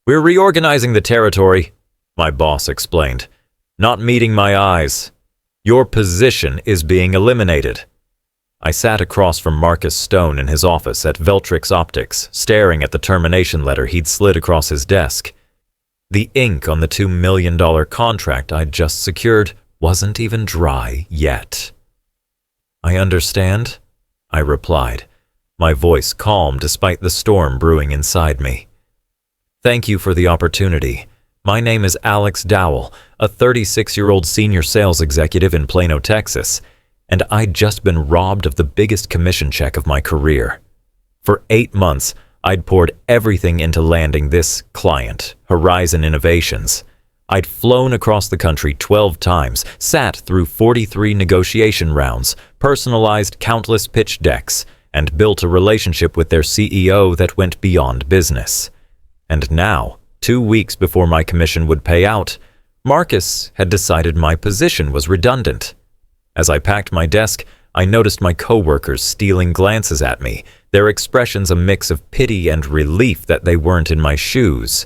"We're reorganizing the territory," my boss explained. "Not meeting my eyes. Your position is being eliminated." I sat across from Marcus Stone in his office at Veltrix Optics, staring at the termination letter he'd slid across his desk. The ink on the $2 million contract I'd just secured wasn't even dry yet. "I understand," I replied, my voice calm despite the storm brewing inside me. "Thank you for the opportunity. My name is Alex Dowell, a 36-year-old senior sales executive in Plano, Texas, and I'd just been robbed of the biggest commission check of my career. For 8 months, I'd poured everything into landing this client, Horizon Innovations. I'd flown across the country 12 times, sat through 43 negotiation rounds, personalized countless pitch decks, and built a relationship with their CEO that went beyond business. And now, 2 weeks before my commission would pay out, Marcus had decided my position was redundant. As I packed my desk, I noticed my coworkers stealing glances at me, their expressions a mix of pity and relief that they weren't in my shoes.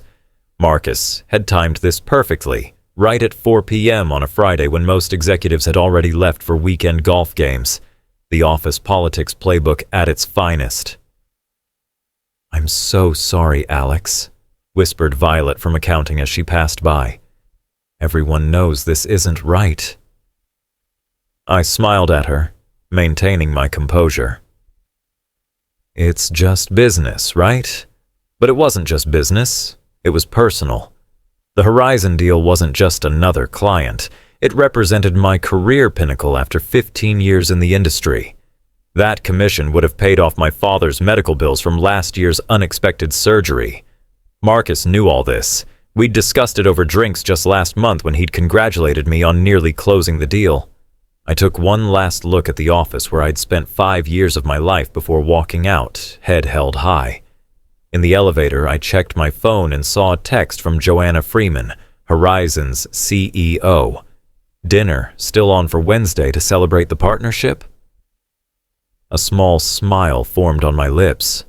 Marcus had timed this perfectly, right at 4 p.m. on a Friday when most executives had already left for weekend golf games. The office politics playbook at its finest. "I'm so sorry, Alex," whispered Violet from accounting as she passed by. "Everyone knows this isn't right." I smiled at her, maintaining my composure. "It's just business, right?" But it wasn't just business. It was personal. The Horizon deal wasn't just another client. It represented my career pinnacle after 15 years in the industry. That commission would have paid off my father's medical bills from last year's unexpected surgery. Marcus knew all this. We'd discussed it over drinks just last month when he'd congratulated me on nearly closing the deal. I took one last look at the office where I'd spent 5 years of my life before walking out, head held high. In the elevator, I checked my phone and saw a text from Joanna Freeman, Horizon's CEO. Dinner still on for Wednesday to celebrate the partnership? A small smile formed on my lips.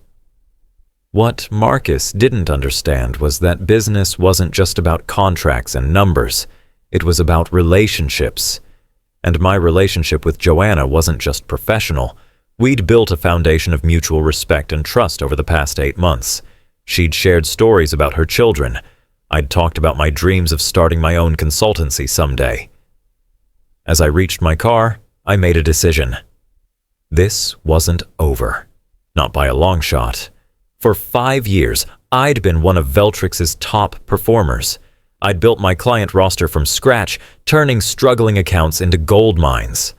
What Marcus didn't understand was that business wasn't just about contracts and numbers. It was about relationships. And my relationship with Joanna wasn't just professional. We'd built a foundation of mutual respect and trust over the past 8 months. She'd shared stories about her children. I'd talked about my dreams of starting my own consultancy someday. As I reached my car, I made a decision. This wasn't over. Not by a long shot. For 5 years, I'd been one of Veltrix's top performers. I'd built my client roster from scratch, turning struggling accounts into gold mines.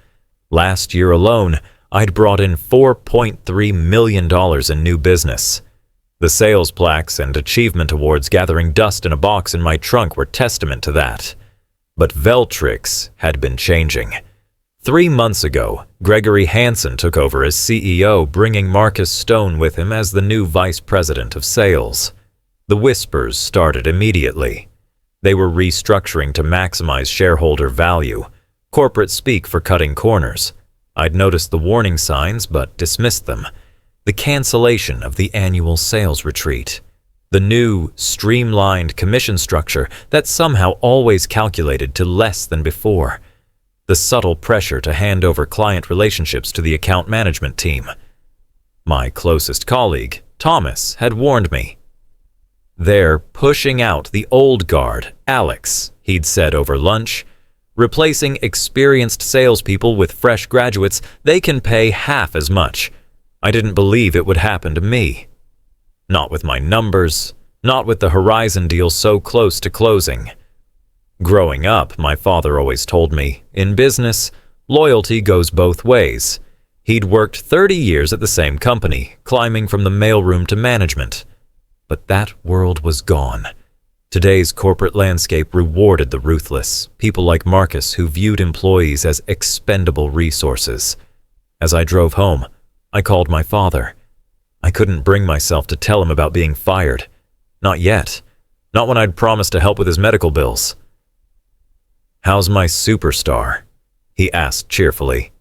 Last year alone, I'd brought in $4.3 million in new business. The sales plaques and achievement awards gathering dust in a box in my trunk were testament to that. But Veltrix had been changing. 3 months ago, Gregory Hansen took over as CEO, bringing Marcus Stone with him as the new vice president of sales. The whispers started immediately. They were restructuring to maximize shareholder value, corporate speak for cutting corners. I'd noticed the warning signs but dismissed them. The cancellation of the annual sales retreat. The new, streamlined commission structure that somehow always calculated to less than before. The subtle pressure to hand over client relationships to the account management team. My closest colleague, Thomas, had warned me. "They're pushing out the old guard, Alex," he'd said over lunch. "Replacing experienced salespeople with fresh graduates, they can pay half as much." I didn't believe it would happen to me. Not with my numbers, not with the Horizon deal so close to closing. Growing up, my father always told me, in business, loyalty goes both ways. He'd worked 30 years at the same company, climbing from the mailroom to management. But that world was gone. Today's corporate landscape rewarded the ruthless, people like Marcus who viewed employees as expendable resources. As I drove home, I called my father. I couldn't bring myself to tell him about being fired. Not yet. Not when I'd promised to help with his medical bills. "How's my superstar?" he asked cheerfully.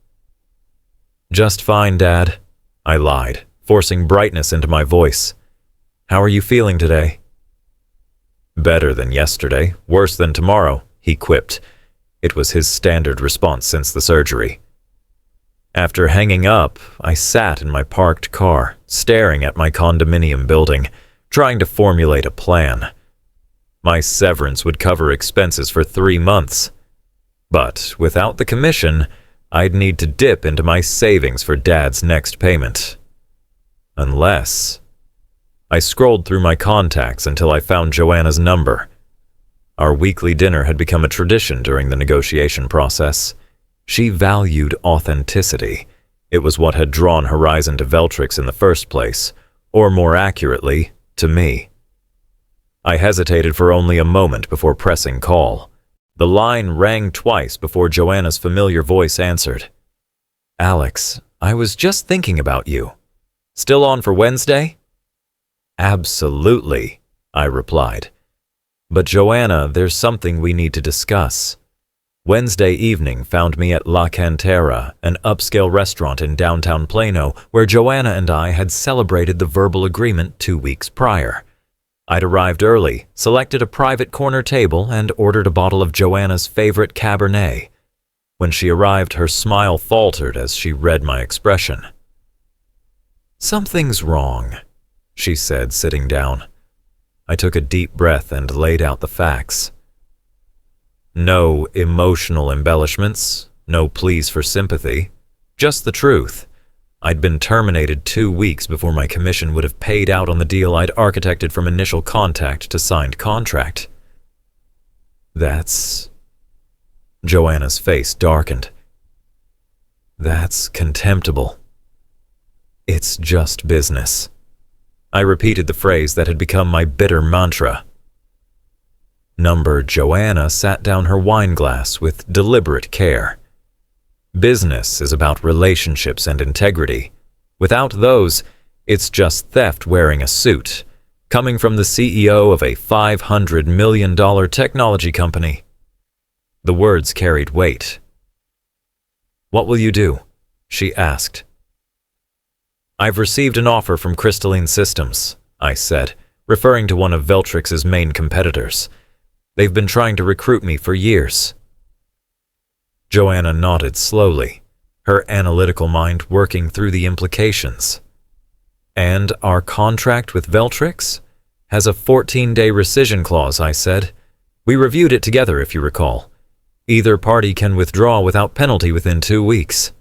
"Just fine, Dad," I lied, forcing brightness into my voice. "How are you feeling today?" Better than yesterday, worse than tomorrow, he quipped. It was his standard response since the surgery. After hanging up, I sat in my parked car, staring at my condominium building, trying to formulate a plan. My severance would cover expenses for 3 months. But without the commission, I'd need to dip into my savings for Dad's next payment. Unless... I scrolled through my contacts until I found Joanna's number. Our weekly dinner had become a tradition during the negotiation process. She valued authenticity. It was what had drawn Horizon to Veltrix in the first place, or more accurately, to me. I hesitated for only a moment before pressing call. The line rang twice before Joanna's familiar voice answered. "Alex, I was just thinking about you. Still on for Wednesday?" "Absolutely," I replied. "But Joanna, there's something we need to discuss." Wednesday evening found me at La Cantera, an upscale restaurant in downtown Plano where Joanna and I had celebrated the verbal agreement 2 weeks prior. I'd arrived early, selected a private corner table, and ordered a bottle of Joanna's favorite Cabernet. When she arrived, her smile faltered as she read my expression. "Something's wrong," she said, sitting down. I took a deep breath and laid out the facts. No emotional embellishments, no pleas for sympathy, just the truth. I'd been terminated 2 weeks before my commission would have paid out on the deal I'd architected from initial contact to signed contract. "That's..." Joanna's face darkened. "That's contemptible. It's just business." I repeated the phrase that had become my bitter mantra. Number Joanna sat down her wine glass with deliberate care. Business is about relationships and integrity. Without those, it's just theft wearing a suit, coming from the CEO of a $500 million technology company. The words carried weight. "What will you do?" she asked. "I've received an offer from Crystalline Systems," I said, referring to one of Veltrix's main competitors. "They've been trying to recruit me for years." Joanna nodded slowly, her analytical mind working through the implications. "And our contract with Veltrix has a 14-day rescission clause," I said. "We reviewed it together, if you recall. Either party can withdraw without penalty within 2 weeks.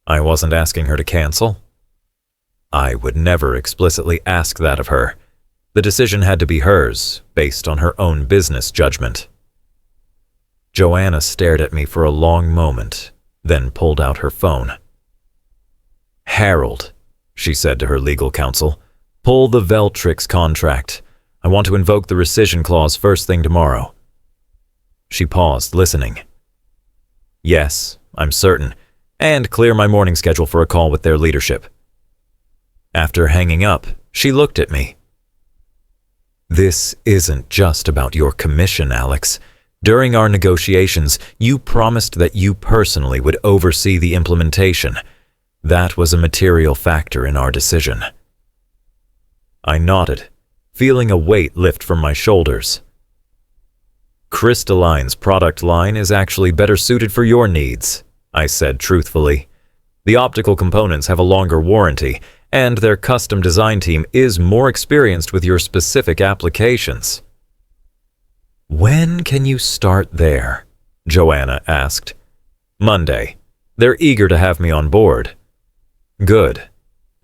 I wasn't asking her to cancel. I would never explicitly ask that of her. The decision had to be hers, based on her own business judgment. Joanna stared at me for a long moment, then pulled out her phone. "Harold," she said to her legal counsel, "pull the Veltrix contract. I want to invoke the rescission clause first thing tomorrow." She paused, listening. "Yes, I'm certain, and clear my morning schedule for a call with their leadership." After hanging up, she looked at me. "This isn't just about your commission, Alex. During our negotiations, you promised that you personally would oversee the implementation. That was a material factor in our decision." I nodded, feeling a weight lift from my shoulders. "Crystalline's product line is actually better suited for your needs," I said truthfully. "The optical components have a longer warranty, and their custom design team is more experienced with your specific applications." "When can you start there?" Joanna asked. "Monday. They're eager to have me on board." "Good."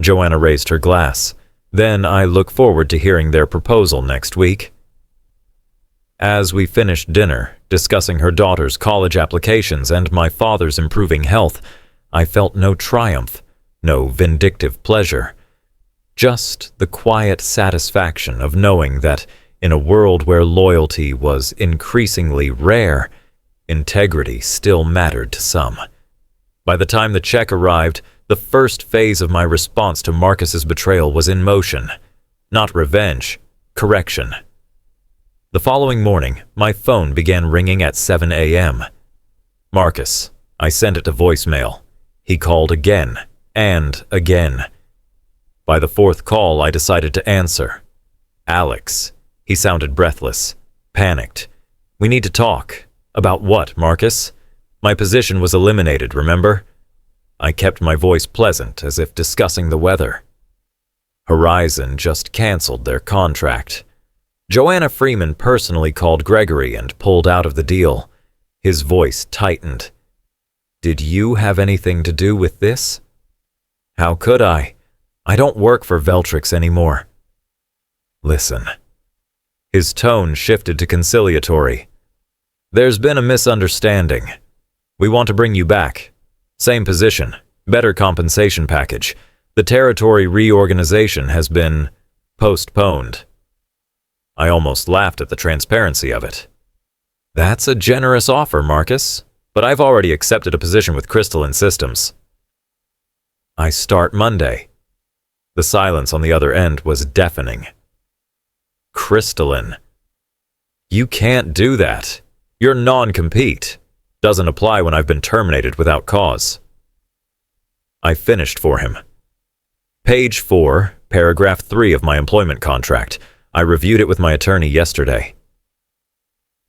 Joanna raised her glass. "Then I look forward to hearing their proposal next week." As we finished dinner, discussing her daughter's college applications and my father's improving health, I felt no triumph, no vindictive pleasure. Just the quiet satisfaction of knowing that in a world where loyalty was increasingly rare, integrity still mattered to some. By the time the check arrived, the first phase of my response to Marcus's betrayal was in motion. Not revenge, correction. The following morning, my phone began ringing at 7 a.m. Marcus. I sent it to voicemail. He called again and again. By the fourth call, I decided to answer. "Alex," He sounded breathless, panicked. We need to talk. About what, Marcus? My position was eliminated, remember? I kept my voice pleasant, as if discussing the weather. Horizon just canceled their contract. Joanna Freeman personally called Gregory and pulled out of the deal. His voice tightened. Did you have anything to do with this? How could I? I don't work for Veltrix anymore. Listen. His tone shifted to conciliatory. There's been a misunderstanding. We want to bring you back. Same position, better compensation package. The territory reorganization has been postponed. I almost laughed at the transparency of it. That's a generous offer, Marcus, but I've already accepted a position with Crystalline Systems. I start Monday. The silence on the other end was deafening. Crystalline. You can't do that. Your non-compete doesn't apply when I've been terminated without cause. I finished for him. Page 4, paragraph 3 of my employment contract. I reviewed it with my attorney yesterday.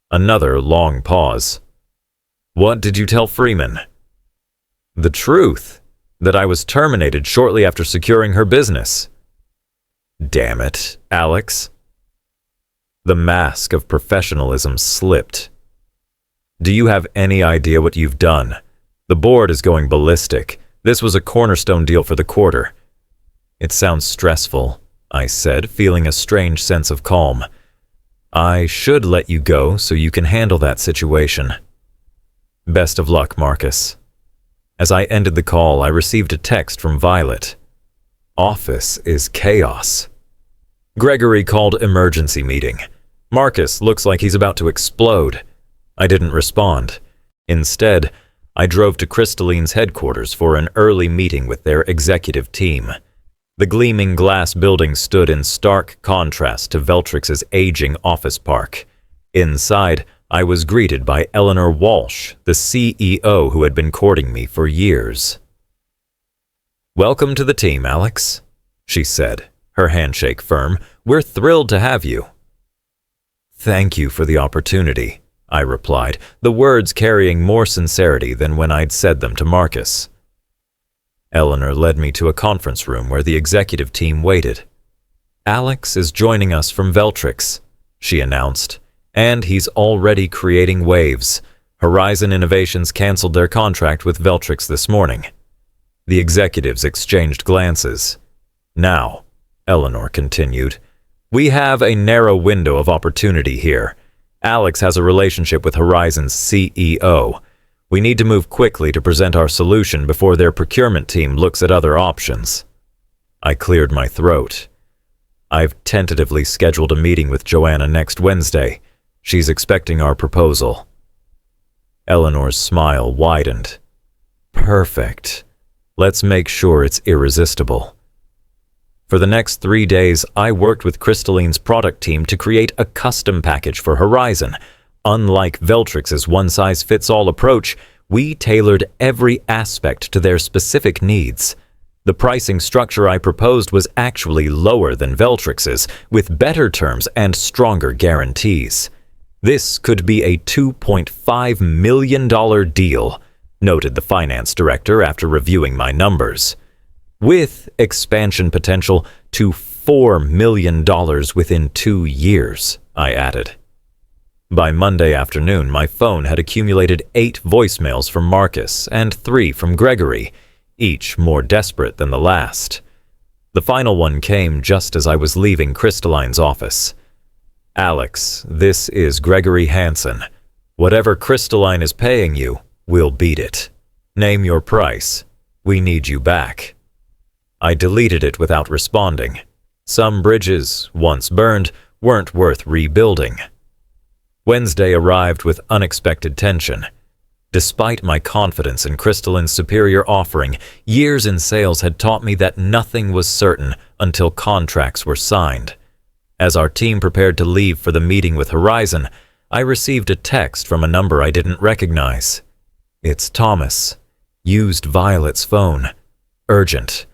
Another long pause. What did you tell Freeman? The truth, that I was terminated shortly after securing her business. Damn it, Alex. The mask of professionalism slipped. Do you have any idea what you've done? The board is going ballistic. This was a cornerstone deal for the quarter. It sounds stressful, I said, feeling a strange sense of calm. I should let you go so you can handle that situation. Best of luck, Marcus. As I ended the call, I received a text from Violet. Office is chaos. Gregory called emergency meeting. Marcus looks like he's about to explode. I didn't respond. Instead, I drove to Crystalline's headquarters for an early meeting with their executive team. The gleaming glass building stood in stark contrast to Veltrix's aging office park. Inside, I was greeted by Eleanor Walsh, the CEO who had been courting me for years. Welcome to the team, Alex, she said, her handshake firm. We're thrilled to have you. Thank you for the opportunity, I replied, the words carrying more sincerity than when I'd said them to Marcus. Eleanor led me to a conference room where the executive team waited. Alex is joining us from Veltrix, she announced, and he's already creating waves. Horizon Innovations canceled their contract with Veltrix this morning. The executives exchanged glances. Now, Eleanor continued, we have a narrow window of opportunity here. Alex has a relationship with Horizon's CEO. We need to move quickly to present our solution before their procurement team looks at other options. I cleared my throat. I've tentatively scheduled a meeting with Joanna next Wednesday. She's expecting our proposal. Eleanor's smile widened. Perfect. Let's make sure it's irresistible. For the next 3 days, I worked with Crystalline's product team to create a custom package for Horizon. Unlike Veltrix's one-size-fits-all approach, we tailored every aspect to their specific needs. The pricing structure I proposed was actually lower than Veltrix's, with better terms and stronger guarantees. This could be a $2.5 million deal, noted the finance director after reviewing my numbers, with expansion potential to $4 million within 2 years, I added. By Monday afternoon, my phone had accumulated 8 voicemails from Marcus and 3 from Gregory, each more desperate than the last. The final one came just as I was leaving Crystalline's office. Alex, this is Gregory Hansen. Whatever Crystalline is paying you, we'll beat it. Name your price. We need you back. I deleted it without responding. Some bridges, once burned, weren't worth rebuilding. Wednesday arrived with unexpected tension. Despite my confidence in Crystalline's superior offering, years in sales had taught me that nothing was certain until contracts were signed. As our team prepared to leave for the meeting with Horizon, I received a text from a number I didn't recognize. It's Thomas. Used Violet's phone. Urgent.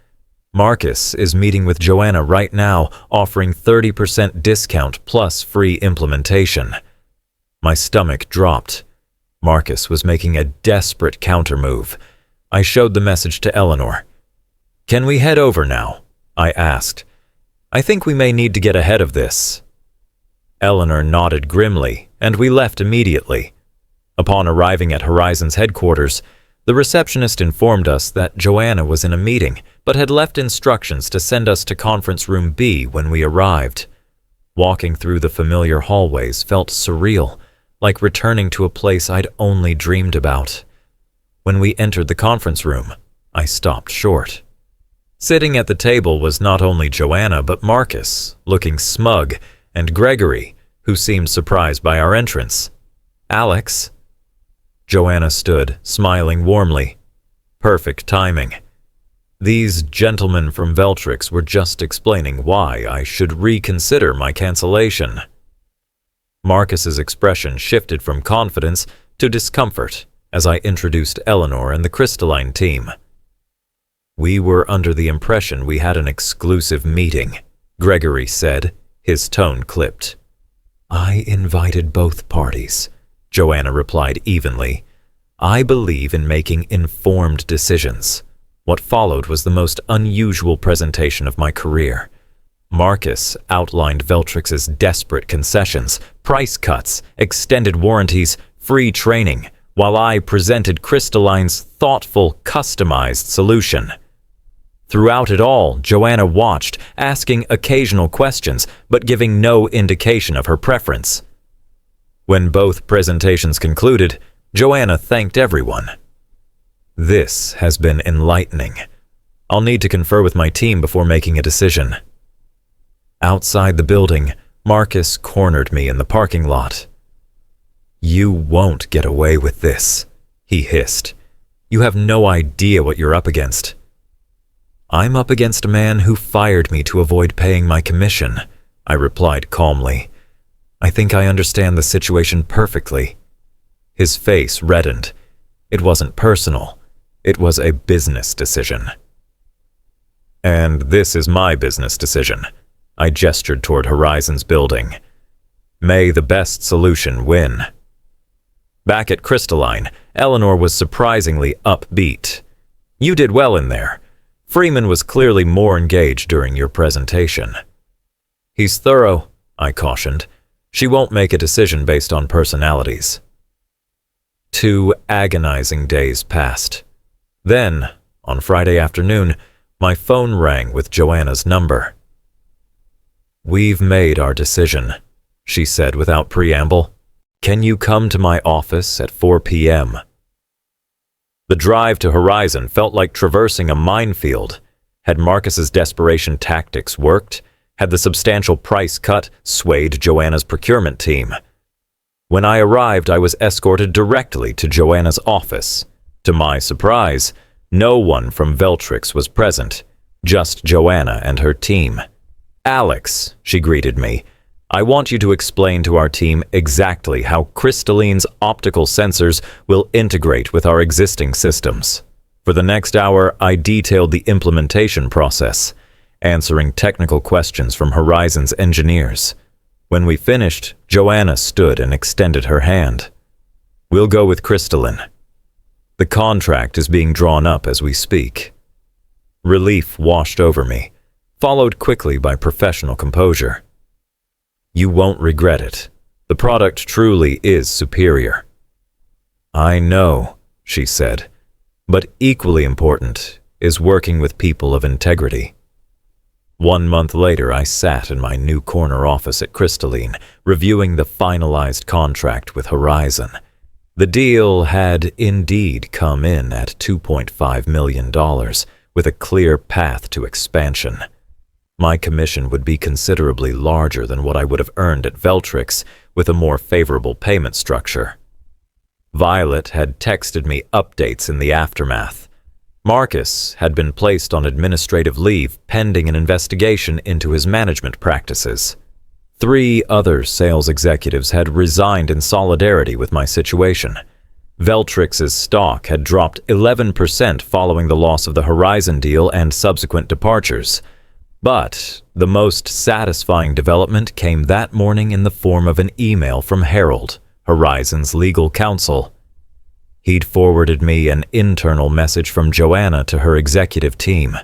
Marcus is meeting with Joanna right now, offering 30% discount plus free implementation. My stomach dropped. Marcus was making a desperate countermove. I showed the message to Eleanor. "Can we head over now?" I asked. "I think we may need to get ahead of this." Eleanor nodded grimly, and we left immediately. Upon arriving at Horizon's headquarters, the receptionist informed us that Joanna was in a meeting, but had left instructions to send us to conference room B when we arrived. Walking through the familiar hallways felt surreal, like returning to a place I'd only dreamed about. When we entered the conference room, I stopped short. Sitting at the table was not only Joanna but Marcus, looking smug, and Gregory, who seemed surprised by our entrance. "Alex?" Joanna stood, smiling warmly. Perfect timing. These gentlemen from Veltrix were just explaining why I should reconsider my cancellation. Marcus's expression shifted from confidence to discomfort as I introduced Eleanor and the Crystalline team. "We were under the impression we had an exclusive meeting," Gregory said, his tone clipped. "I invited both parties," Joanna replied evenly. "I believe in making informed decisions." What followed was the most unusual presentation of my career. Marcus outlined Veltrix's desperate concessions, price cuts, extended warranties, free training, while I presented Crystalline's thoughtful, customized solution. Throughout it all, Joanna watched, asking occasional questions, but giving no indication of her preference. When both presentations concluded, Joanna thanked everyone. "This has been enlightening. I'll need to confer with my team before making a decision." Outside the building, Marcus cornered me in the parking lot. "You won't get away with this," he hissed. "You have no idea what you're up against." "I'm up against a man who fired me to avoid paying my commission," I replied calmly. "I think I understand the situation perfectly." His face reddened. It wasn't personal. It was a business decision. "And this is my business decision." I gestured toward Horizon's building. "May the best solution win." Back at Crystalline, Eleanor was surprisingly upbeat. "You did well in there. Freeman was clearly more engaged during your presentation." "He's thorough," I cautioned. "She won't make a decision based on personalities." 2 agonizing days passed. Then, on Friday afternoon, my phone rang with Joanna's number. "We've made our decision," she said without preamble. "Can you come to my office at 4 p.m.? The drive to Horizon felt like traversing a minefield. Had Marcus's desperation tactics worked? Had the substantial price cut swayed Joanna's procurement team? When I arrived, I was escorted directly to Joanna's office. To my surprise, no one from Veltrix was present, just Joanna and her team. "Alex," she greeted me, "I want you to explain to our team exactly how Crystalline's optical sensors will integrate with our existing systems." For the next hour, I detailed the implementation process, answering technical questions from Horizon's engineers. When we finished, Joanna stood and extended her hand. "We'll go with Crystalline. The contract is being drawn up as we speak." Relief washed over me, followed quickly by professional composure. "You won't regret it. The product truly is superior." "I know," she said, "but equally important is working with people of integrity." 1 month later, I sat in my new corner office at Crystalline, reviewing the finalized contract with Horizon. The deal had indeed come in at $2.5 million, with a clear path to expansion. My commission would be considerably larger than what I would have earned at Veltrix with a more favorable payment structure. Violet had texted me updates in the aftermath. Marcus had been placed on administrative leave pending an investigation into his management practices. 3 other sales executives had resigned in solidarity with my situation. Veltrix's stock had dropped 11% following the loss of the Horizon deal and subsequent departures. But the most satisfying development came that morning in the form of an email from Harold, Horizon's legal counsel. He'd forwarded me an internal message from Joanna to her executive team.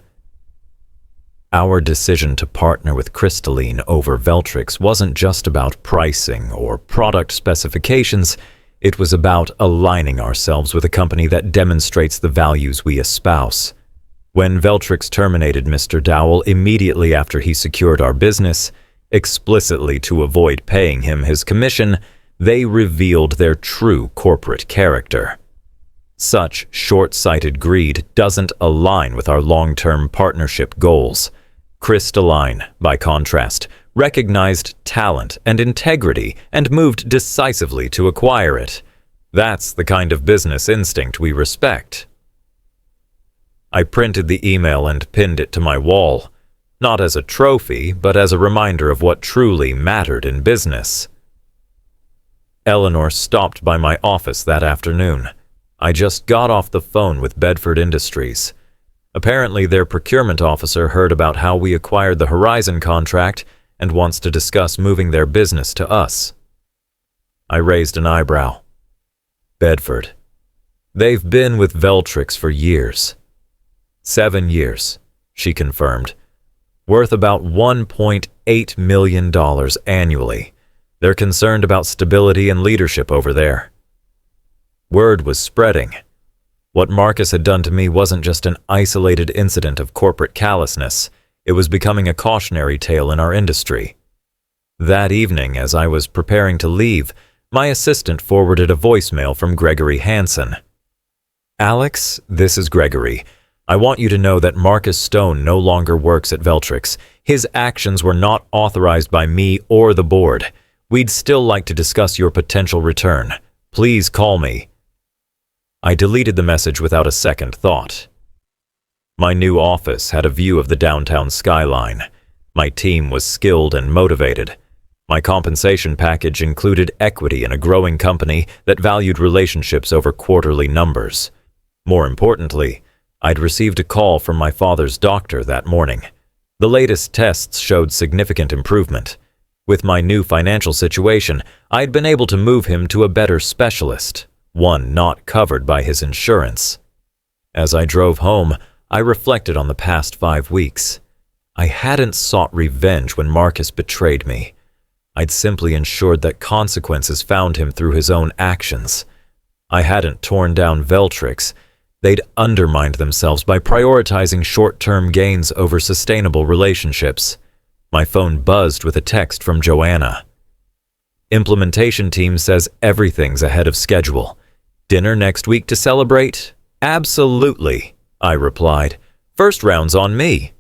Our decision to partner with Crystalline over Veltrix wasn't just about pricing or product specifications. It was about aligning ourselves with a company that demonstrates the values we espouse. When Veltrix terminated Mr. Dowell immediately after he secured our business, explicitly to avoid paying him his commission, they revealed their true corporate character. Such short-sighted greed doesn't align with our long-term partnership goals. Crystalline, by contrast, recognized talent and integrity and moved decisively to acquire it. That's the kind of business instinct we respect. I printed the email and pinned it to my wall, not as a trophy, but as a reminder of what truly mattered in business. Eleanor stopped by my office that afternoon. I just got off the phone with Bedford Industries. Apparently, their procurement officer heard about how we acquired the Horizon contract and wants to discuss moving their business to us. I raised an eyebrow. Bedford. They've been with Veltrix for years. 7 years, she confirmed. Worth about $1.8 million annually. They're concerned about stability and leadership over there. Word was spreading. What Marcus had done to me wasn't just an isolated incident of corporate callousness. It was becoming a cautionary tale in our industry. That evening, as I was preparing to leave, my assistant forwarded a voicemail from Gregory Hansen. Alex, this is Gregory. I want you to know that Marcus Stone no longer works at Veltrix. His actions were not authorized by me or the board. We'd still like to discuss your potential return. Please call me. I deleted the message without a second thought. My new office had a view of the downtown skyline. My team was skilled and motivated. My compensation package included equity in a growing company that valued relationships over quarterly numbers. More importantly, I'd received a call from my father's doctor that morning. The latest tests showed significant improvement. With my new financial situation, I'd been able to move him to a better specialist, one not covered by his insurance. As I drove home, I reflected on the past 5 weeks. I hadn't sought revenge when Marcus betrayed me. I'd simply ensured that consequences found him through his own actions. I hadn't torn down Veltrix. They'd undermined themselves by prioritizing short-term gains over sustainable relationships. My phone buzzed with a text from Joanna. Implementation team says everything's ahead of schedule. Dinner next week to celebrate? Absolutely, I replied. First round's on me.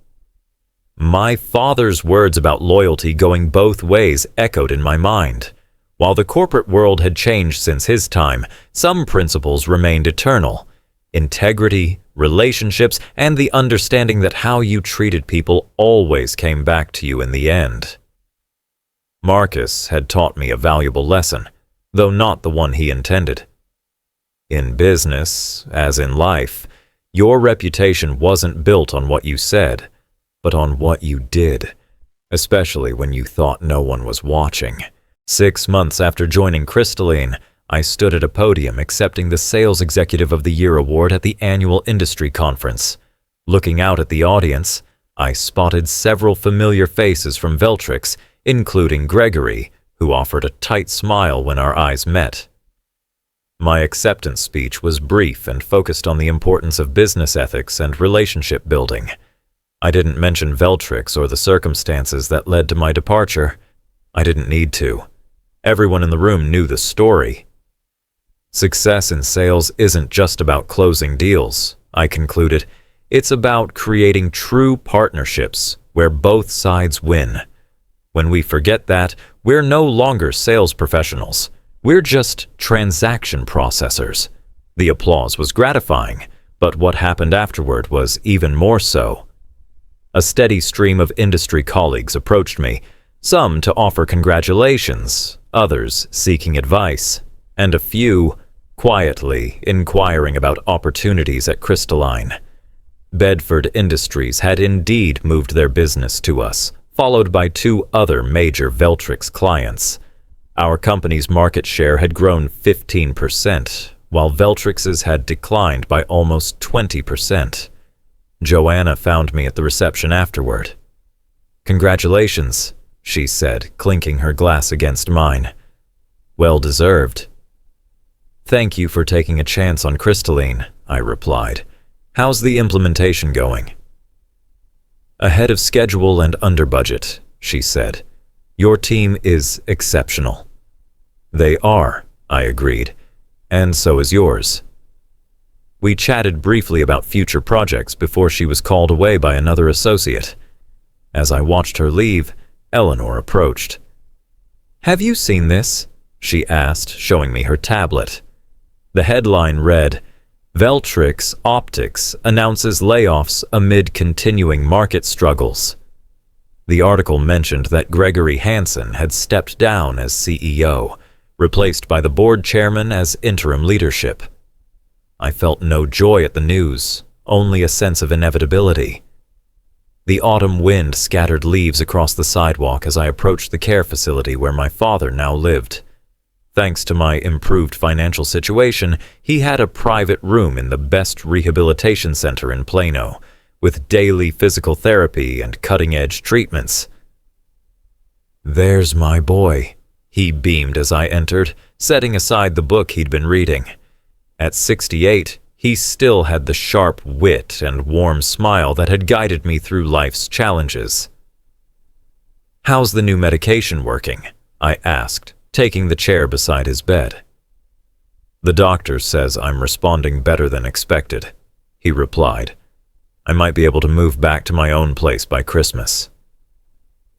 My father's words about loyalty going both ways echoed in my mind. While the corporate world had changed since his time, some principles remained eternal. Integrity, relationships, and the understanding that how you treated people always came back to you in the end. Marcus had taught me a valuable lesson, though not the one he intended. In business, as in life, your reputation wasn't built on what you said, but on what you did, especially when you thought no one was watching. 6 months after joining Crystalline, I stood at a podium accepting the Sales Executive of the Year award at the annual industry conference. Looking out at the audience, I spotted several familiar faces from Veltrix, including Gregory, who offered a tight smile when our eyes met. My acceptance speech was brief and focused on the importance of business ethics and relationship building. I didn't mention Veltrix or the circumstances that led to my departure. I didn't need to. Everyone in the room knew the story. Success in sales isn't just about closing deals, I concluded. It's about creating true partnerships where both sides win. When we forget that, we're no longer sales professionals. We're just transaction processors. The applause was gratifying, but what happened afterward was even more so. A steady stream of industry colleagues approached me, some to offer congratulations, others seeking advice, and a few quietly inquiring about opportunities at Crystalline. Bedford Industries had indeed moved their business to us, followed by 2 other major Veltrix clients. Our company's market share had grown 15%, while Veltrix's had declined by almost 20%. Joanna found me at the reception afterward. "Congratulations," she said, clinking her glass against mine. "Well deserved." "Thank you for taking a chance on Crystalline," I replied. "How's the implementation going?" "Ahead of schedule and under budget," she said. "Your team is exceptional." "They are," I agreed, "and so is yours." We chatted briefly about future projects before she was called away by another associate. As I watched her leave, Eleanor approached. "Have you seen this?" she asked, showing me her tablet. The headline read, "Veltrix Optics announces layoffs amid continuing market struggles." The article mentioned that Gregory Hansen had stepped down as CEO, replaced by the board chairman as interim leadership. I felt no joy at the news, only a sense of inevitability. The autumn wind scattered leaves across the sidewalk as I approached the care facility where my father now lived. Thanks to my improved financial situation, he had a private room in the best rehabilitation center in Plano, with daily physical therapy and cutting-edge treatments. "There's my boy," he beamed as I entered, setting aside the book he'd been reading. At 68, he still had the sharp wit and warm smile that had guided me through life's challenges. "How's the new medication working?" I asked, taking the chair beside his bed. "The doctor says I'm responding better than expected," he replied. "I might be able to move back to my own place by Christmas."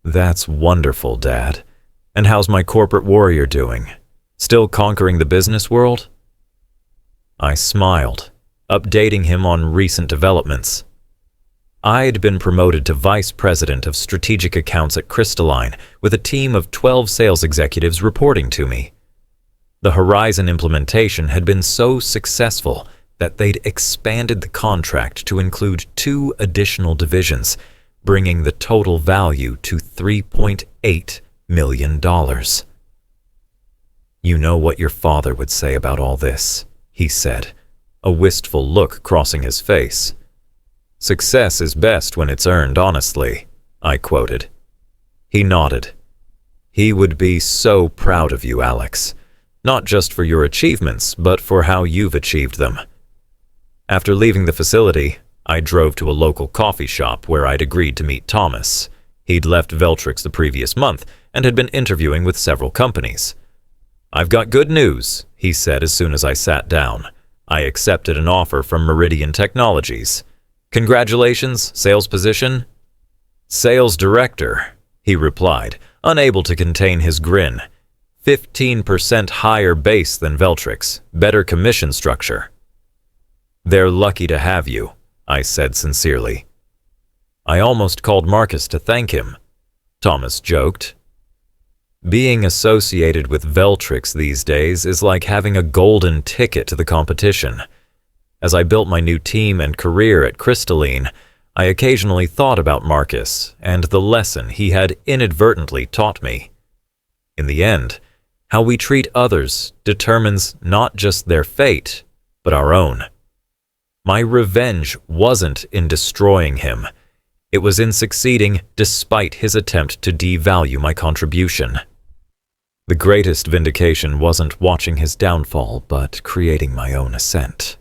"That's wonderful, Dad. And how's my corporate warrior doing? Still conquering the business world?" I smiled, updating him on recent developments. I'd been promoted to Vice President of Strategic Accounts at Crystalline, with a team of 12 sales executives reporting to me. The Horizon implementation had been so successful that they'd expanded the contract to include 2 additional divisions, bringing the total value to $3.8 million. "You know what your father would say about all this," he said, a wistful look crossing his face. "Success is best when it's earned honestly," I quoted. He nodded. "He would be so proud of you, Alex, not just for your achievements, but for how you've achieved them." After leaving the facility, I drove to a local coffee shop where I'd agreed to meet Thomas. He'd left Veltrix the previous month and had been interviewing with several companies. "I've got good news," he said as soon as I sat down. "I accepted an offer from Meridian Technologies. Congratulations, sales position?" "Sales director," he replied, unable to contain his grin. 15% higher base than Veltrix, better commission structure." "They're lucky to have you," I said sincerely. "I almost called Marcus to thank him," Thomas joked. "Being associated with Veltrix these days is like having a golden ticket to the competition. As I built my new team and career at Crystalline, I occasionally thought about Marcus and the lesson he had inadvertently taught me. In the end, how we treat others determines not just their fate, but our own. My revenge wasn't in destroying him. It was in succeeding despite his attempt to devalue my contribution. The greatest vindication wasn't watching his downfall, but creating my own ascent.